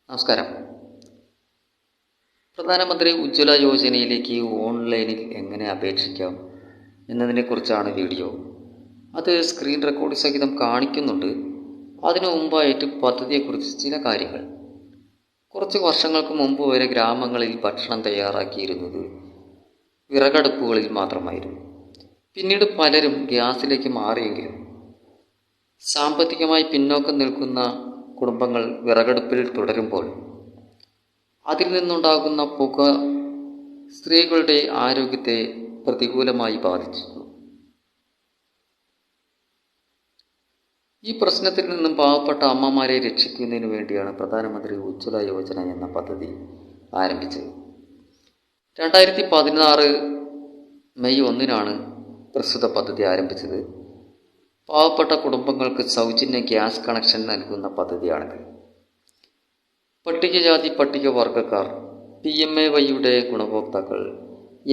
നമസ്കാരം. പ്രധാനമന്ത്രി ഉജ്ജ്വല യോജനയിലേക്ക് ഓൺലൈനിൽ എങ്ങനെ അപേക്ഷിക്കാം എന്നതിനെക്കുറിച്ചാണ് വീഡിയോ. അത് സ്ക്രീൻ റെക്കോർഡ് സഹിതം കാണിക്കുന്നുണ്ട്. അതിനു മുമ്പായിട്ട് പദ്ധതിയെക്കുറിച്ച് ചില കാര്യങ്ങൾ. കുറച്ച് വർഷങ്ങൾക്ക് മുമ്പ് വരെ ഗ്രാമങ്ങളിൽ ഭക്ഷണം തയ്യാറാക്കിയിരുന്നത് വിറകടുപ്പുകളിൽ മാത്രമായിരുന്നു. പിന്നീട് പലരും ഗ്യാസിലേക്ക് മാറിയെങ്കിലും സാമ്പത്തികമായി പിന്നോക്കം നിൽക്കുന്ന കുടുംബങ്ങൾ വിറകടുപ്പിൽ തുടരുമ്പോൾ അതിൽ നിന്നുണ്ടാകുന്ന പുക സ്ത്രീകളുടെ ആരോഗ്യത്തെ പ്രതികൂലമായി ബാധിച്ചു. ഈ പ്രശ്നത്തിൽ നിന്നും പാവപ്പെട്ട അമ്മമാരെ രക്ഷിക്കുന്നതിന് വേണ്ടിയാണ് പ്രധാനമന്ത്രി ഉജ്ജ്വല യോജന എന്ന പദ്ധതി ആരംഭിച്ചത്. 2016 മെയ് 1 പ്രസ്തുത പദ്ധതി ആരംഭിച്ചത്. പാവപ്പെട്ട കുടുംബങ്ങൾക്ക് സൗജന്യ ഗ്യാസ് കണക്ഷൻ നൽകുന്ന പദ്ധതിയാണിത്. പട്ടികജാതി പട്ടികവർഗക്കാർ, PMAYയുടെ ഗുണഭോക്താക്കൾ,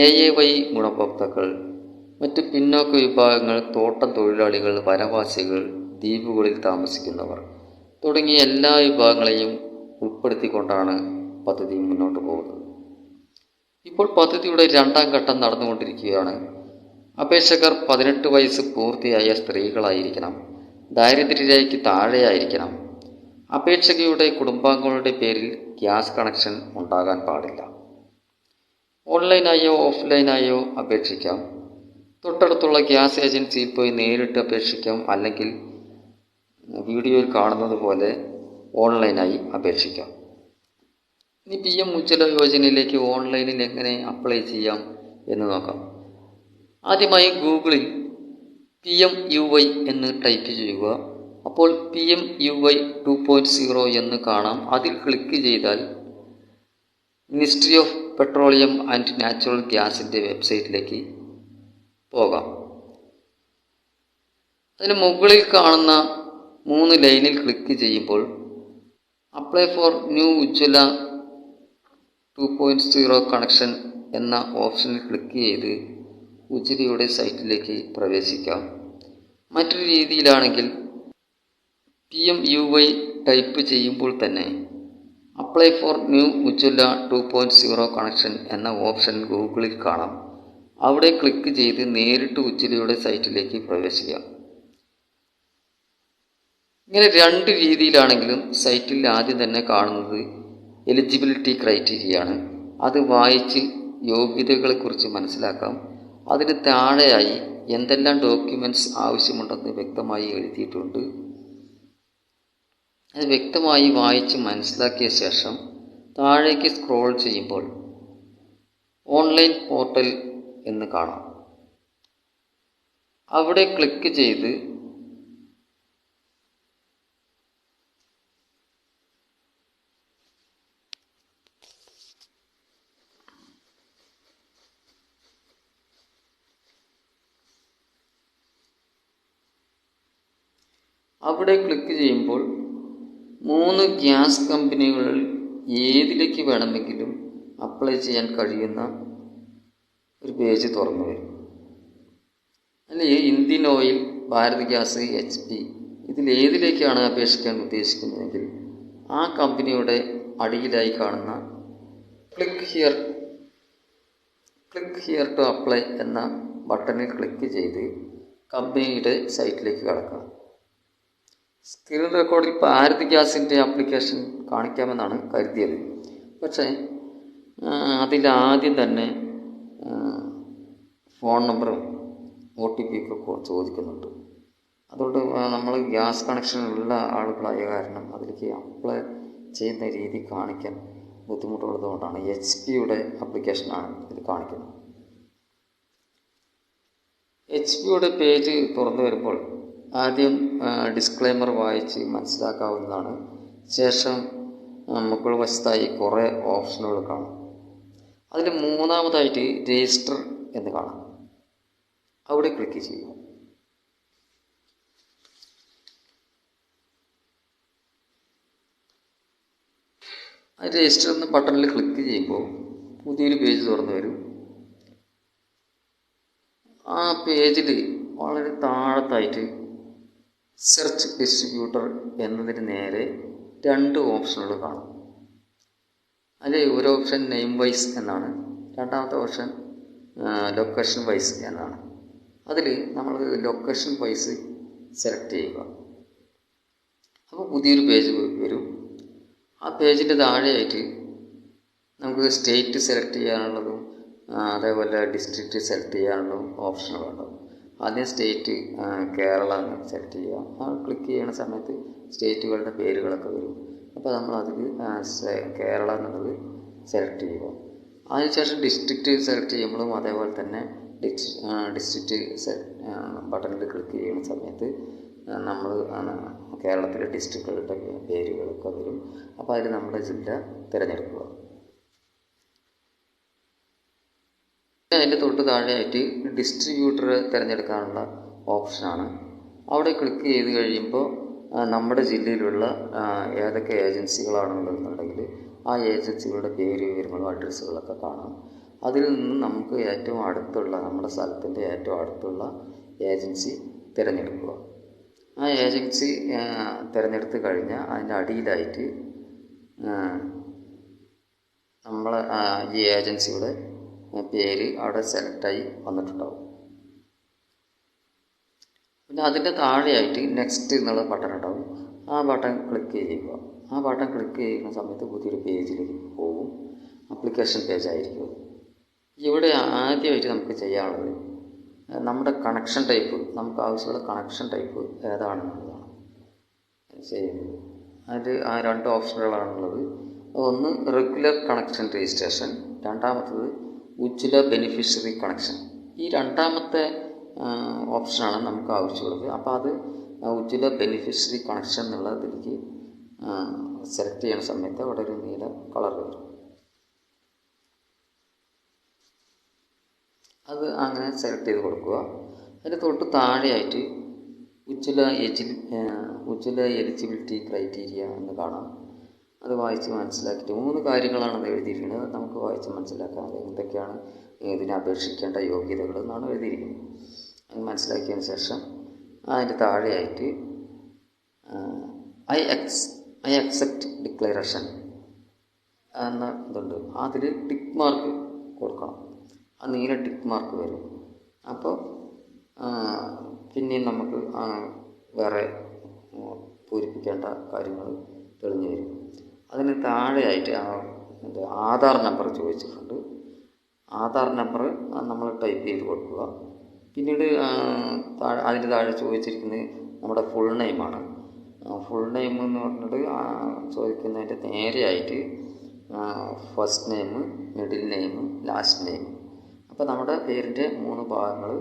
AAY ഗുണഭോക്താക്കൾ, മറ്റ് പിന്നോക്ക വിഭാഗങ്ങൾ, തോട്ടം തൊഴിലാളികൾ, വനവാസികൾ, ദ്വീപുകളിൽ താമസിക്കുന്നവർ തുടങ്ങിയ എല്ലാ വിഭാഗങ്ങളെയും ഉൾപ്പെടുത്തിക്കൊണ്ടാണ് പദ്ധതി മുന്നോട്ട് പോകുന്നത്. ഇപ്പോൾ പദ്ധതിയുടെ 2ാം ഘട്ടം നടന്നുകൊണ്ടിരിക്കുകയാണ്. അപേക്ഷകർ 18 വയസ്സ് പൂർത്തിയായ സ്ത്രീകളായിരിക്കണം. ദാരിദ്ര്യരേഖയ്ക്ക് താഴെയായിരിക്കണം. അപേക്ഷകയുടെ കുടുംബാംഗങ്ങളുടെ പേരിൽ ഗ്യാസ് കണക്ഷൻ ഉണ്ടാകാൻ പാടില്ല. ഓൺലൈനായോ ഓഫ്ലൈനായോ അപേക്ഷിക്കാം. തൊട്ടടുത്തുള്ള ഗ്യാസ് ഏജൻസിയിൽ പോയി നേരിട്ട് അപേക്ഷിക്കാം. അല്ലെങ്കിൽ വീഡിയോയിൽ കാണുന്നത് പോലെ ഓൺലൈനായി അപേക്ഷിക്കാം. ഇനി PM ഉജ്ജ്വല യോജനയിലേക്ക് ഓൺലൈനിൽ എങ്ങനെ അപ്ലൈ ചെയ്യാം എന്ന് നോക്കാം. ആദ്യമായി ഗൂഗിളിൽ PMUY എന്ന് ടൈപ്പ് ചെയ്യുക. അപ്പോൾ PMUY 2.0 എന്ന് കാണാം. അതിൽ ക്ലിക്ക് ചെയ്താൽ ministry of petroleum and natural ഗ്യാസിൻ്റെ വെബ്സൈറ്റിലേക്ക് പോകാം. അതിന് മുകളിൽ കാണുന്ന 3 ലൈനിൽ ക്ലിക്ക് ചെയ്യുമ്പോൾ apply for new Ujjwala 2.0 connection എന്ന ഓപ്ഷനിൽ ക്ലിക്ക് ചെയ്ത് ഉജ്ജ്വലയുടെ സൈറ്റിലേക്ക് പ്രവേശിക്കാം. മറ്റൊരു രീതിയിലാണെങ്കിൽ PMUY ടൈപ്പ് ചെയ്യുമ്പോൾ തന്നെ apply for new Ujjwala 2.0 connection എന്ന ഓപ്ഷൻ ഗൂഗിളിൽ കാണാം. അവിടെ ക്ലിക്ക് ചെയ്ത് നേരിട്ട് ഉജ്ജ്വലയുടെ സൈറ്റിലേക്ക് പ്രവേശിക്കാം. ഇങ്ങനെ 2 രീതിയിലാണെങ്കിലും സൈറ്റിൽ ആദ്യം തന്നെ കാണുന്നത് എലിജിബിലിറ്റി ക്രൈറ്റീരിയയാണ്. അത് വായിച്ച് യോഗ്യതകളെക്കുറിച്ച് മനസ്സിലാക്കാം. അതിന് താഴെയായി എന്തെല്ലാം ഡോക്യുമെൻറ്റ്സ് ആവശ്യമുണ്ടെന്ന് വ്യക്തമായി എഴുതിയിട്ടുണ്ട്. അത് വ്യക്തമായി വായിച്ച് മനസ്സിലാക്കിയ ശേഷം താഴേക്ക് സ്ക്രോൾ ചെയ്യുമ്പോൾ ഓൺലൈൻ പോർട്ടൽ എന്ന് കാണാം. അവിടെ ക്ലിക്ക് ചെയ്ത് ചെയ്യുമ്പോൾ 3 ഗ്യാസ് കമ്പനികളിൽ ഏതിലേക്ക് വേണമെങ്കിലും അപ്ലൈ ചെയ്യാൻ കഴിയുന്ന ഒരു പേജ് തുറന്നു വരും. അല്ലെങ്കിൽ Indian oil, Bharat gas, HP ഇതിലേതിലേക്കാണ് അപേക്ഷിക്കാൻ ഉദ്ദേശിക്കുന്നതെങ്കിൽ ആ കമ്പനിയുടെ അടിയിലായി കാണുന്ന ക്ലിക്ക് ഹിയർ ടു അപ്ലൈ എന്ന ബട്ടണിൽ ക്ലിക്ക് ചെയ്ത് കമ്പനിയുടെ സൈറ്റിലേക്ക് കടക്കാം. സ്ക്രീൻ റെക്കോർഡിൽ ഭാരത് ഗ്യാസിൻ്റെ ആപ്ലിക്കേഷൻ കാണിക്കാമെന്നാണ് കരുതിയത്. പക്ഷേ അതിലാദ്യം തന്നെ ഫോൺ നമ്പറും OTP ഒക്കെ ചോദിക്കുന്നുണ്ട്. അതുകൊണ്ട് നമ്മൾ ഗ്യാസ് കണക്ഷൻ ഉള്ള ആളുകളായ കാരണം അതിലേക്ക് അപ്ലൈ ചെയ്യുന്ന രീതി കാണിക്കാൻ ബുദ്ധിമുട്ടുള്ളതുകൊണ്ടാണ് HP ആപ്ലിക്കേഷനാണ് ഇത് കാണിക്കുന്നത്. HP പേജ് തുറന്നു വരുമ്പോൾ ആദ്യം ഡിസ്ക്ലെയിമർ വായിച്ച് മനസ്സിലാക്കാവുന്നതാണ്. ശേഷം മുകൾ വശത്തായി കുറേ ഓപ്ഷനുകൾ കാണാം. അതിൽ 3ാമതായിട്ട് രജിസ്റ്റർ എന്ന് കാണാം. അവിടെ ക്ലിക്ക് ചെയ്യുക. ആ രജിസ്റ്റർ എന്ന ബട്ടണിൽ ക്ലിക്ക് ചെയ്യുമ്പോൾ പുതിയൊരു പേജ് തുറന്നു വരും. ആ പേജിൽ വളരെ താഴത്തായിട്ട് സെർച്ച് ഡിസ്ട്രിബ്യൂട്ടർ എന്നതിന് നേരെ 2 ഓപ്ഷനുകൾ കാണാം. അതിൽ ഒരു ഓപ്ഷൻ നെയിം വൈസ് എന്നാണ്, രണ്ടാമത്തെ ഓപ്ഷൻ ലൊക്കേഷൻ വൈസ് എന്നാണ്. അതിൽ നമ്മൾ ലൊക്കേഷൻ വൈസ് സെലക്ട് ചെയ്യുക. അപ്പോൾ പുതിയൊരു പേജ് വരും. ആ പേജിൻ്റെ താഴെയായിട്ട് നമുക്ക് സ്റ്റേറ്റ് സെലക്ട് ചെയ്യാനുള്ളതും അതേപോലെ ഡിസ്ട്രിക്റ്റ് സെലക്ട് ചെയ്യാനുള്ളതും ഓപ്ഷനുകളുണ്ടാവും. ആദ്യം സ്റ്റേറ്റ് കേരള എന്ന് സെലക്ട് ചെയ്യുക. ആ ക്ലിക്ക് ചെയ്യുന്ന സമയത്ത് സ്റ്റേറ്റുകളുടെ പേരുകളൊക്കെ വരും. അപ്പോൾ നമ്മൾ അതിൽ കേരള എന്നുള്ളത് സെലക്ട് ചെയ്യുക. അതിനുശേഷം ഡിസ്ട്രിക്റ്റ് സെലക്ട് ചെയ്യുമ്പോഴും അതേപോലെ തന്നെ ഡിസ്ട്രിക്റ്റ് ബട്ടണിൽ ക്ലിക്ക് ചെയ്യുന്ന സമയത്ത് നമ്മൾ കേരളത്തിലെ ഡിസ്ട്രിക്റ്റുകളുടെ പേരുകളൊക്കെ വരും. അപ്പോൾ അതിൽ നമ്മുടെ ജില്ല തിരഞ്ഞെടുക്കുക. അതിൻ്റെ തൊട്ട് താഴെയായിട്ട് ഡിസ്ട്രിബ്യൂട്ടർ തിരഞ്ഞെടുക്കാനുള്ള ഓപ്ഷനാണ്. അവിടെ ക്ലിക്ക് ചെയ്ത് കഴിയുമ്പോൾ നമ്മുടെ ജില്ലയിലുള്ള ഏതൊക്കെ ഏജൻസികളാണെന്നുണ്ടെങ്കിൽ ആ ഏജൻസികളുടെ പേര്, വിവരങ്ങളും അഡ്രസ്സുകളൊക്കെ കാണാം. അതിൽ നിന്ന് നമുക്ക് ഏറ്റവും അടുത്തുള്ള, നമ്മുടെ സ്ഥലത്തിൻ്റെ ഏറ്റവും അടുത്തുള്ള ഏജൻസി തിരഞ്ഞെടുക്കുക. ആ ഏജൻസി തിരഞ്ഞെടുത്ത് കഴിഞ്ഞാൽ അതിൻ്റെ അടിയിലായിട്ട് നമ്മൾ ഈ ഏജൻസിയുടെ പേര് അവിടെ സെലക്റ്റായി വന്നിട്ടുണ്ടാവും. പിന്നെ അതിൻ്റെ താഴെയായിട്ട് നെക്സ്റ്റ് എന്നുള്ള ബട്ടൺ ഉണ്ടാവും. ആ ബട്ടൺ ക്ലിക്ക് ചെയ്യുക. ആ ബട്ടൺ ക്ലിക്ക് ചെയ്യുന്ന സമയത്ത് പുതിയൊരു പേജിലേക്ക് പോകും. ആപ്ലിക്കേഷൻ പേജായിരിക്കും. ഇവിടെ ആദ്യമായിട്ട് നമുക്ക് ചെയ്യാനുള്ളത് നമ്മുടെ കണക്ഷൻ ടൈപ്പ്, നമുക്ക് ആവശ്യമുള്ള കണക്ഷൻ ടൈപ്പ് ഏതാണെന്നുള്ളതാണ് ചെയ്യുന്നത്. അതിൽ ആ 2 ഓപ്ഷനുകളാണുള്ളത്. ഒന്ന് റെഗുലർ കണക്ഷൻ രജിസ്ട്രേഷൻ, രണ്ടാമത്തത് ഉജ്ജ്വല ബെനിഫിഷ്യറി കണക്ഷൻ. ഈ രണ്ടാമത്തെ ഓപ്ഷനാണ് നമുക്ക് ആവശ്യമുള്ളത്. അപ്പോൾ അത് ഉജ്ജ്വല ബെനിഫിഷ്യറി കണക്ഷൻ എന്നുള്ളതിലേക്ക് സെലക്ട് ചെയ്യുന്ന സമയത്ത് അവിടെ ഒരു നീല കളർ വരും. അത് അങ്ങനെ സെലക്ട് ചെയ്ത് കൊടുക്കുക. അതിന് തൊട്ട് താഴെയായിട്ട് ഉജ്ജ്വല എലിജിബിലിറ്റി ക്രൈറ്റീരിയ എന്ന് കാണാം. അത് വായിച്ച് മനസ്സിലാക്കിയിട്ട് 3 കാര്യങ്ങളാണ് അത് എഴുതിയിരിക്കുന്നത്. നമുക്ക് വായിച്ച് മനസ്സിലാക്കാം എന്തൊക്കെയാണ് ഇതിനെ അപേക്ഷിക്കേണ്ട യോഗ്യതകൾ എന്നാണ് എഴുതിയിരിക്കുന്നത്. അത് മനസ്സിലാക്കിയതിന് ശേഷം അതിൻ്റെ താഴെയായിട്ട് ഐ അക്സെപ്റ്റ് ഡിക്ലറേഷൻ എന്ന ഇതുണ്ട്. അതിൽ ടിക്ക് മാർക്ക് കൊടുക്കണം. ആ നീല ടിക്ക് മാർക്ക് വരും. അപ്പോൾ പിന്നെയും നമുക്ക് വേറെ പൂരിപ്പിക്കേണ്ട കാര്യങ്ങൾ തെളിഞ്ഞു വരും. അതിന് താഴെയായിട്ട് ആധാർ നമ്പർ ചോദിച്ചിട്ടുണ്ട്. ആധാർ നമ്പർ നമ്മൾ ടൈപ്പ് ചെയ്ത് കൊടുക്കുക. പിന്നീട് അതിന് താഴെ ചോദിച്ചിരിക്കുന്നത് നമ്മുടെ ഫുൾ നെയിമാണ്. ഫുൾ നെയിം എന്ന് പറഞ്ഞിട്ട് ചോദിക്കുന്നതിൻ്റെ നേരെയായിട്ട് first name, middle name, last name. അപ്പോൾ നമ്മുടെ പേരിൻ്റെ 3 ഭാഗങ്ങൾ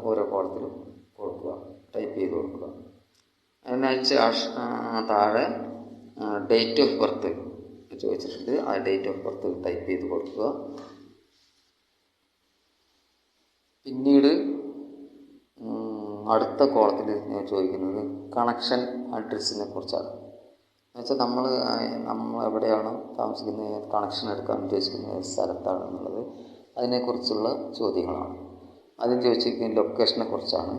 ഓരോ കോളത്തിലും കൊടുക്കുക, ടൈപ്പ് ചെയ്ത് കൊടുക്കുക. അതിനകത്ത് താഴെ ഡേറ്റ് ഓഫ് ബർത്ത് ചോദിച്ചിട്ടുണ്ട്. ആ ഡേറ്റ് ഓഫ് ബർത്ത് ടൈപ്പ് ചെയ്ത് കൊടുക്കുക. പിന്നീട് അടുത്ത കോളത്തിൽ ചോദിക്കുന്നത് കണക്ഷൻ അഡ്രസ്സിനെ കുറിച്ചാണ്. എന്നുവെച്ചാൽ നമ്മൾ എവിടെയാണോ താമസിക്കുന്നത്, കണക്ഷൻ എടുക്കാൻ ഉദ്ദേശിക്കുന്ന സ്ഥലത്താണ് എന്നുള്ളത്, അതിനെക്കുറിച്ചുള്ള ചോദ്യങ്ങളാണ്. ആദ്യം ചോദിച്ചിരിക്കുന്നത് ലൊക്കേഷനെ കുറിച്ചാണ്.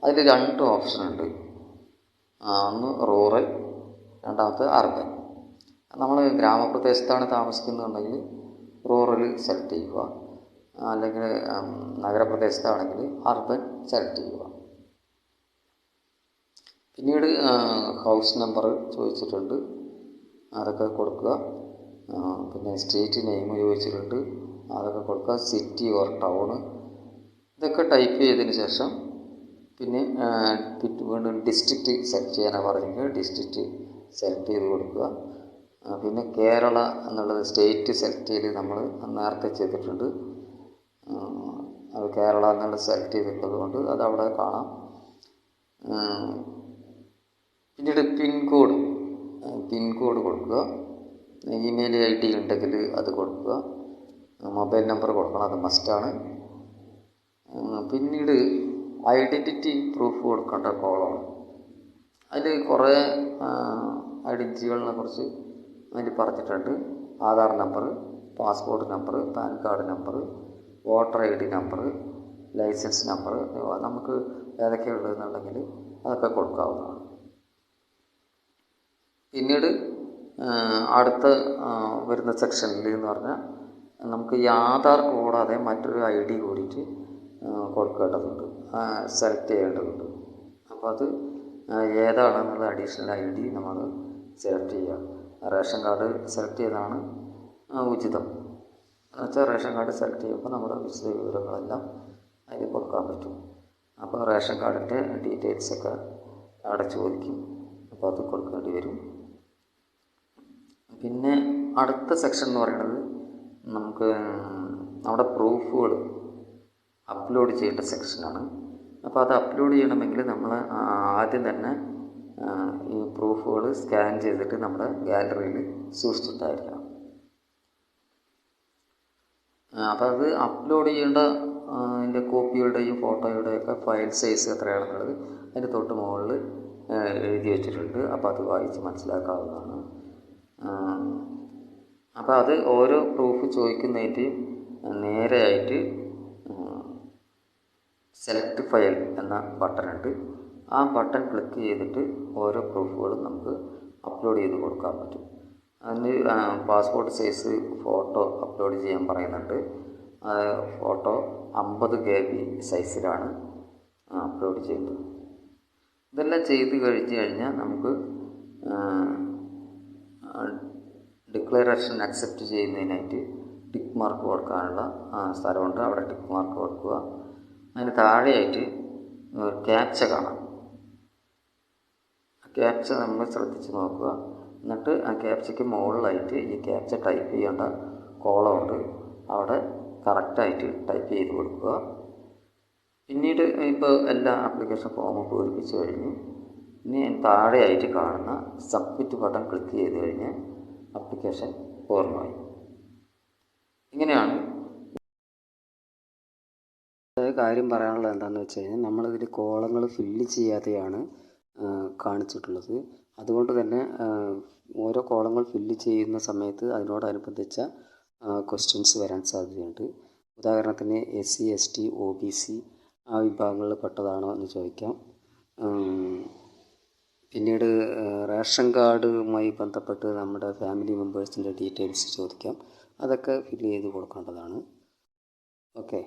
അതിൽ 2 ഓപ്ഷനുണ്ട്. ഒന്ന് റൂറൽ, രണ്ടാമത്തെ അർബൻ. നമ്മൾ ഗ്രാമപ്രദേശത്താണ് താമസിക്കുന്നുണ്ടെങ്കിൽ റൂറൽ സെലക്ട് ചെയ്യുക, അല്ലെങ്കിൽ നഗരപ്രദേശത്താണെങ്കിൽ അർബൻ സെലക്ട് ചെയ്യുക. പിന്നീട് ഹൗസ് നമ്പർ ചോദിച്ചിട്ടുണ്ട്, അതൊക്കെ കൊടുക്കുക. പിന്നെ സ്ട്രീറ്റ് നെയിം ചോദിച്ചിട്ടുണ്ട്, അതൊക്കെ കൊടുക്കുക. സിറ്റി ഓർ ടൗണ് ഇതൊക്കെ ടൈപ്പ് ചെയ്തതിന് ശേഷം പിന്നെ വീണ്ടും ഡിസ്ട്രിക്റ്റ് സെലക്ട് ചെയ്യാനാണ് പറഞ്ഞെങ്കിൽ ഡിസ്ട്രിക്റ്റ് സെലക്ട് ചെയ്ത് കൊടുക്കുക. പിന്നെ കേരള എന്നുള്ളത് സ്റ്റേറ്റ് സെലക്ട് ചെയ്ത് നമ്മൾ നേരത്തെ ചെയ്തിട്ടുണ്ട്. അത് കേരള എന്നുള്ളത് സെലക്ട് ചെയ്തിട്ടുള്ളത് കൊണ്ട് അതവിടെ കാണാം. പിന്നീട് പിൻകോഡ് കൊടുക്കുക. ഇമെയിൽ ID ഉണ്ടെങ്കിൽ അത് കൊടുക്കുക. മൊബൈൽ നമ്പർ കൊടുക്കണം, അത് മസ്റ്റാണ്. പിന്നീട് ഐഡൻറ്റിറ്റി പ്രൂഫ് കൊടുക്കേണ്ട കോളമാണ്. അതിൽ കുറേ ഐഡൻറ്റിറ്റികളെ കുറിച്ച് അതിൽ പറഞ്ഞിട്ടുണ്ട്. Aadhaar number, passport number, PAN card number, voter ID number, licence number, നമുക്ക് ഏതൊക്കെയുള്ളതെന്നുണ്ടെങ്കിൽ അതൊക്കെ കൊടുക്കാവുന്നതാണ്. പിന്നീട് അടുത്ത വരുന്ന സെക്ഷനിൽ എന്ന് പറഞ്ഞാൽ നമുക്ക് ഈ ആധാർ കൂടാതെ മറ്റൊരു ID കൂടിയിട്ട് കൊടുക്കേണ്ടതുണ്ട്, സെലക്ട് ചെയ്യേണ്ടതുണ്ട്. അപ്പോൾ അത് ഏതാണെന്നുള്ള അഡീഷണൽ ID നമ്മൾ സെലക്ട് ചെയ്യുക. റേഷൻ കാർഡ് സെലക്ട് ചെയ്താണ് ഉചിതം. എന്നുവെച്ചാൽ റേഷൻ കാർഡ് സെലക്ട് ചെയ്യുമ്പോൾ നമ്മുടെ വിശദ വിവരങ്ങളെല്ലാം അതിൽ കൊടുക്കാൻ പറ്റും. അപ്പോൾ റേഷൻ കാർഡിൻ്റെ ഡീറ്റെയിൽസൊക്കെ അവിടെ ചോദിക്കും, അപ്പോൾ അത് കൊടുക്കേണ്ടി വരും. പിന്നെ അടുത്ത സെക്ഷൻ എന്ന് പറയുന്നത് നമുക്ക് നമ്മുടെ പ്രൂഫുകൾ അപ്ലോഡ് ചെയ്യേണ്ട സെക്ഷനാണ്. അപ്പോൾ അത് അപ്ലോഡ് ചെയ്യണമെങ്കിൽ നമ്മൾ ആദ്യം തന്നെ ഈ പ്രൂഫുകൾ സ്കാൻ ചെയ്തിട്ട് നമ്മുടെ ഗാലറിയിൽ സൂക്ഷിച്ചിട്ടായിരിക്കണം. അപ്പോൾ അത് അപ്ലോഡ് ചെയ്യേണ്ട അതിൻ്റെ കോപ്പിയുടെയും ഫോട്ടോയുടെയൊക്കെ ഫയൽ സൈസ് എത്രയാണെന്നുള്ളത് അതിൻ്റെ തൊട്ട് മുകളിൽ എഴുതി വെച്ചിട്ടുണ്ട്. അപ്പോൾ അത് വായിച്ച് മനസ്സിലാക്കാവുന്നതാണ്. അപ്പോൾ അത് ഓരോ പ്രൂഫ് ചോദിക്കുന്നതിൻ്റെ നേരെയായിട്ട് സെലക്ട് ഫയൽ എന്ന ബട്ടണുണ്ട്. ആ ബട്ടൺ ക്ലിക്ക് ചെയ്തിട്ട് ഓരോ പ്രൂഫുകളും നമുക്ക് അപ്ലോഡ് ചെയ്ത് കൊടുക്കാൻ പറ്റും. അതിന് പാസ്പോർട്ട് സൈസ് ഫോട്ടോ അപ്ലോഡ് ചെയ്യാൻ പറയുന്നുണ്ട്. ഫോട്ടോ 50 KB സൈസിലാണ് അപ്ലോഡ് ചെയ്യേണ്ടത്. ഇതെല്ലാം ചെയ്ത് കഴിഞ്ഞാൽ നമുക്ക് ഡിക്ലറേഷൻ അക്സെപ്റ്റ് ചെയ്യുന്നതിനായിട്ട് ടിക്ക് മാർക്ക് കൊടുക്കാനുള്ള സ്ഥലമുണ്ട്. അവിടെ ടിക്ക് മാർക്ക് കൊടുക്കുക. അതിന് താഴെയായിട്ട് ക്യാപ്ച കാണാം. ക്യാപ്ച നമ്മൾ ശ്രദ്ധിച്ച് നോക്കുക. എന്നിട്ട് ആ ക്യാപ്ചയ്ക്ക് മുകളിലായിട്ട് ഈ ക്യാപ്ച ടൈപ്പ് ചെയ്യേണ്ട കോളമുണ്ട്. അവിടെ കറക്റ്റായിട്ട് ടൈപ്പ് ചെയ്ത് കൊടുക്കുക. പിന്നീട് ഇപ്പോൾ എല്ലാ ആപ്ലിക്കേഷൻ ഫോമും പൂരിപ്പിച്ച് കഴിഞ്ഞു. ഇനി താഴെയായിട്ട് കാണുന്ന സബ്മിറ്റ് ബട്ടൺ ക്ലിക്ക് ചെയ്ത് കഴിഞ്ഞ് ആപ്ലിക്കേഷൻ പൂർണ്ണമായി. ഇങ്ങനെയാണ് കാര്യം പറയാനുള്ളത്. എന്താണെന്ന് വെച്ച് കഴിഞ്ഞാൽ നമ്മളിതിൽ കോളങ്ങൾ ഫില്ല് ചെയ്യാതെയാണ് കാണിച്ചിട്ടുള്ളത്. അതുകൊണ്ട് തന്നെ ഓരോ കോളങ്ങൾ ഫില്ല് ചെയ്യുന്ന സമയത്ത് അതിനോടനുബന്ധിച്ച ക്വസ്റ്റ്യൻസ് വരാൻ സാധ്യതയുണ്ട്. ഉദാഹരണത്തിന് SC ST OBC ആ വിഭാഗങ്ങളിൽ പെട്ടതാണോ എന്ന് ചോദിക്കാം. പിന്നീട് റേഷൻ കാർഡുമായി ബന്ധപ്പെട്ട് നമ്മുടെ ഫാമിലി മെമ്പേഴ്സിൻ്റെ ഡീറ്റെയിൽസ് ചോദിക്കാം. അതൊക്കെ ഫില്ല് ചെയ്ത് കൊടുക്കേണ്ടതാണ്. ഓക്കെ.